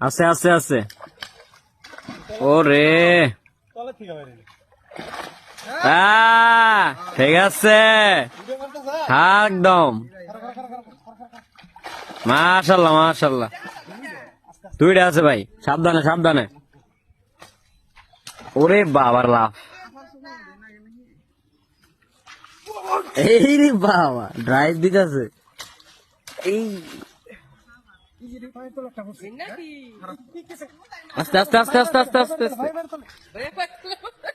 আছে আছে আছে ওরে ঠিক আছে একদম মাশাল্লাহ মাশাল্লাহ দুইটা আছে ভাই সাবধানে সাবধানে ওরে বাবার লাভ এই রে বাবা ড্রাইভ দিতেছে এই আস্তে আস্তে আস্তে আস্তে আস্তে আস্তে আস্তে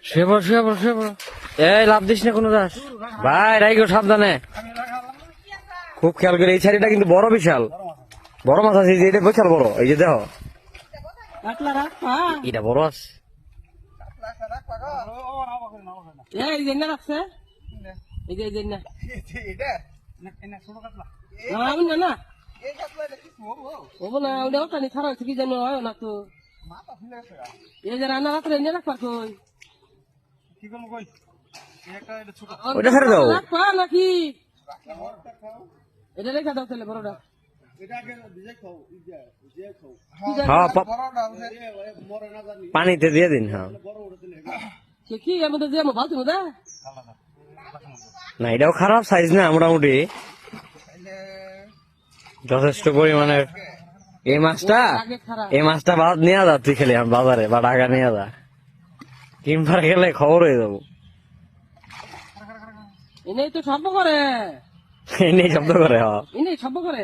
শেবর শেবর শেবর এই লাভ দিস না কোনো দাস ভাই রাইগো সাবধানে খুব খেয়াল করে এই শাড়িটা কিন্তু বড় বিশাল বড় মাছ আছে এটা বিশাল বড় এই যে দেখো এটা বড় আছে ওটা ছেড়ে দাও নাকি এটা রেখা দাও তাহলে বড়টা হ্যাঁ পানিতে দিয়ে দিন হ্যাঁ কি এর মধ্যে দিয়ে ভালো তুমি না এটাও খারাপ সাইজ না মোটামুটি যথেষ্ট পরিমাণের এই মাছটা বাদ নেওয়া যা তুই খেলে বাজারে বা ঢাকা নিয়ে যা কিনবার গেলে খবর হয়ে যাবো এনেই তো শব্দ করে এনেই শব্দ করে এনেই শব্দ করে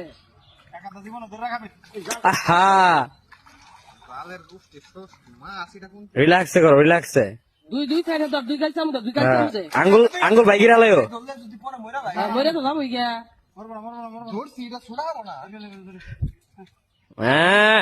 রিল্যাক্সে করো রিল্যাক্সে দুই দুই সাইডে ধর দুই গাছ চামড়া দুই গাছ চামড়া আঙ্গুল আঙ্গুল বাইকের আলাইও মরে তো যাবো গিয়া হ্যাঁ